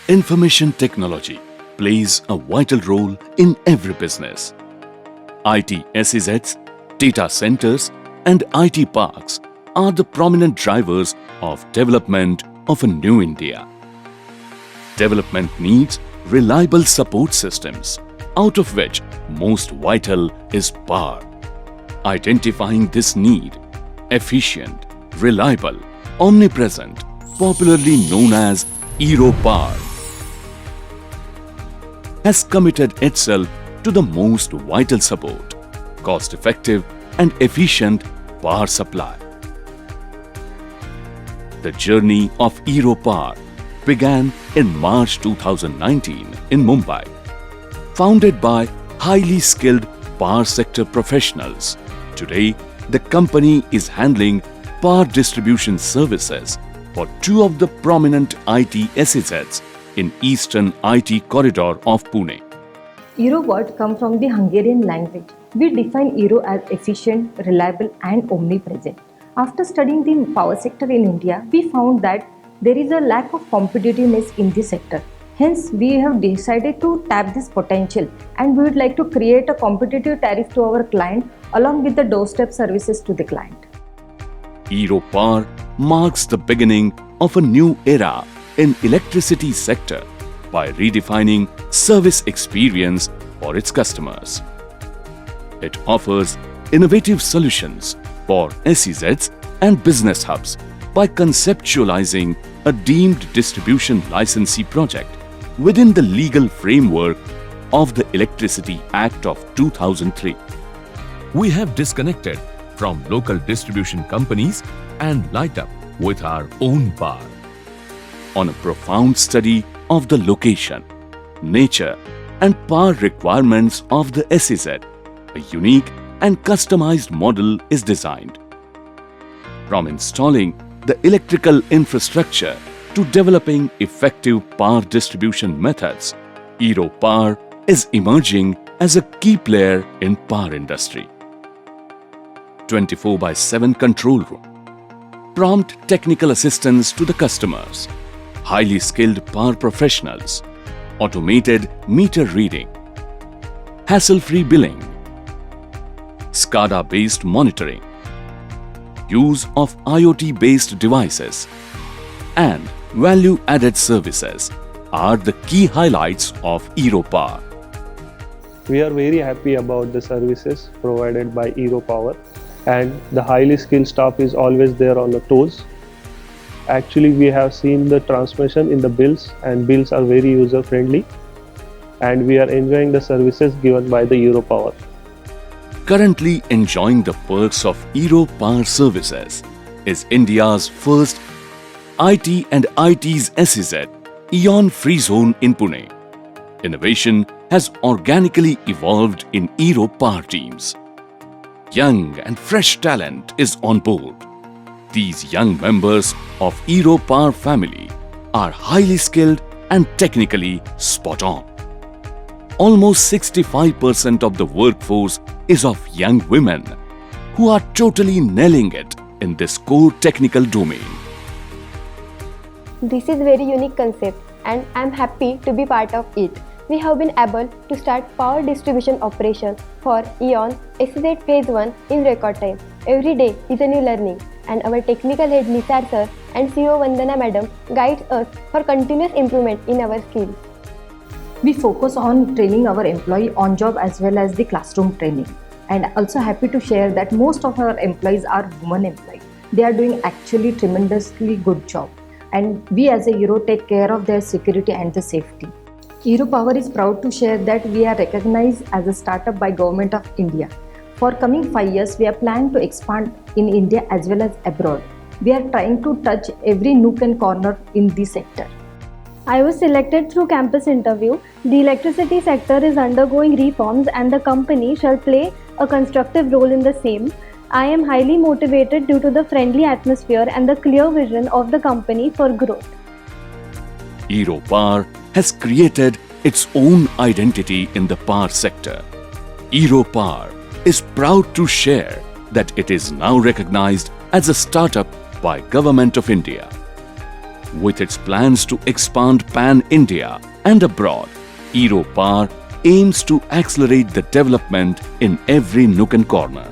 Information technology plays a vital role in every business. IT SEZs, data centers, and IT parks are the prominent drivers of development of a new India. Development needs reliable support systems, out of which most vital is power. Identifying this need, efficient, reliable, omnipresent, popularly known as Eero Power, has committed itself to the most vital support, cost-effective and efficient power supply. The journey of Eero Power began in March 2019 in Mumbai. Founded by highly skilled power sector professionals, today the company is handling power distribution services for two of the prominent IT SEZs in Eastern IT corridor of Pune. Eero word comes from the Hungarian language. We define Eero as efficient, reliable and omnipresent. After studying the power sector in India, we found that there is a lack of competitiveness in the sector. Hence, we have decided to tap this potential and we would like to create a competitive tariff to our client along with the doorstep services to the client. Eero Power marks the beginning of a new era in electricity sector by redefining service experience for its customers. It offers innovative solutions for SEZs and business hubs by conceptualizing a deemed distribution licensee project within the legal framework of the Electricity Act of 2003. We have disconnected from local distribution companies and light up with our own power. On a profound study of the location, nature and power requirements of the SEZ, a unique and customized model is designed. From installing the electrical infrastructure to developing effective power distribution methods, Eero Power is emerging as a key player in power industry. 24/7 control room, prompt technical assistance to the customers, highly skilled power professionals, automated meter reading, hassle-free billing, SCADA-based monitoring, use of IoT-based devices, and value-added services are the key highlights of Eero Power. We are very happy about the services provided by Eero Power, and the highly skilled staff is always there on the toes. Actually, we have seen the transmission in the bills, and bills are very user friendly, and we are enjoying the services given by the Eero Power. Currently enjoying the perks of Eero Power services is India's first IT and IT's SEZ, Eon Free Zone in Pune. Innovation has organically evolved in Eero Power teams. Young and fresh talent is on board. These young members of Eero Power family are highly skilled and technically spot on. Almost 65% of the workforce is of young women who are totally nailing it in this core technical domain. This is very unique concept and I am happy to be part of it. We have been able to start power distribution operation for Eon SEZ Phase 1 in record time. Every day is a new learning and our technical head Nisar sir and CEO Vandana madam guides us for continuous improvement in our skills. We focus on training our employee on job as well as the classroom training. And also happy to share that most of our employees are women employees. They are doing actually tremendously good job. And we as a Eero take care of their security and the safety. Eero Power is proud to share that we are recognized as a startup by Government of India. For coming 5 years, we are planning to expand in India as well as abroad. We are trying to touch every nook and corner in this sector. I was selected through campus interview. The electricity sector is undergoing reforms and the company shall play a constructive role in the same. I am highly motivated due to the friendly atmosphere and the clear vision of the company for growth. Eero Power has created its own identity in the power sector. Eero Power is proud to share that it is now recognized as a startup by Government of India. With its plans to expand pan-India and abroad, Aero Power aims to accelerate the development in every nook and corner.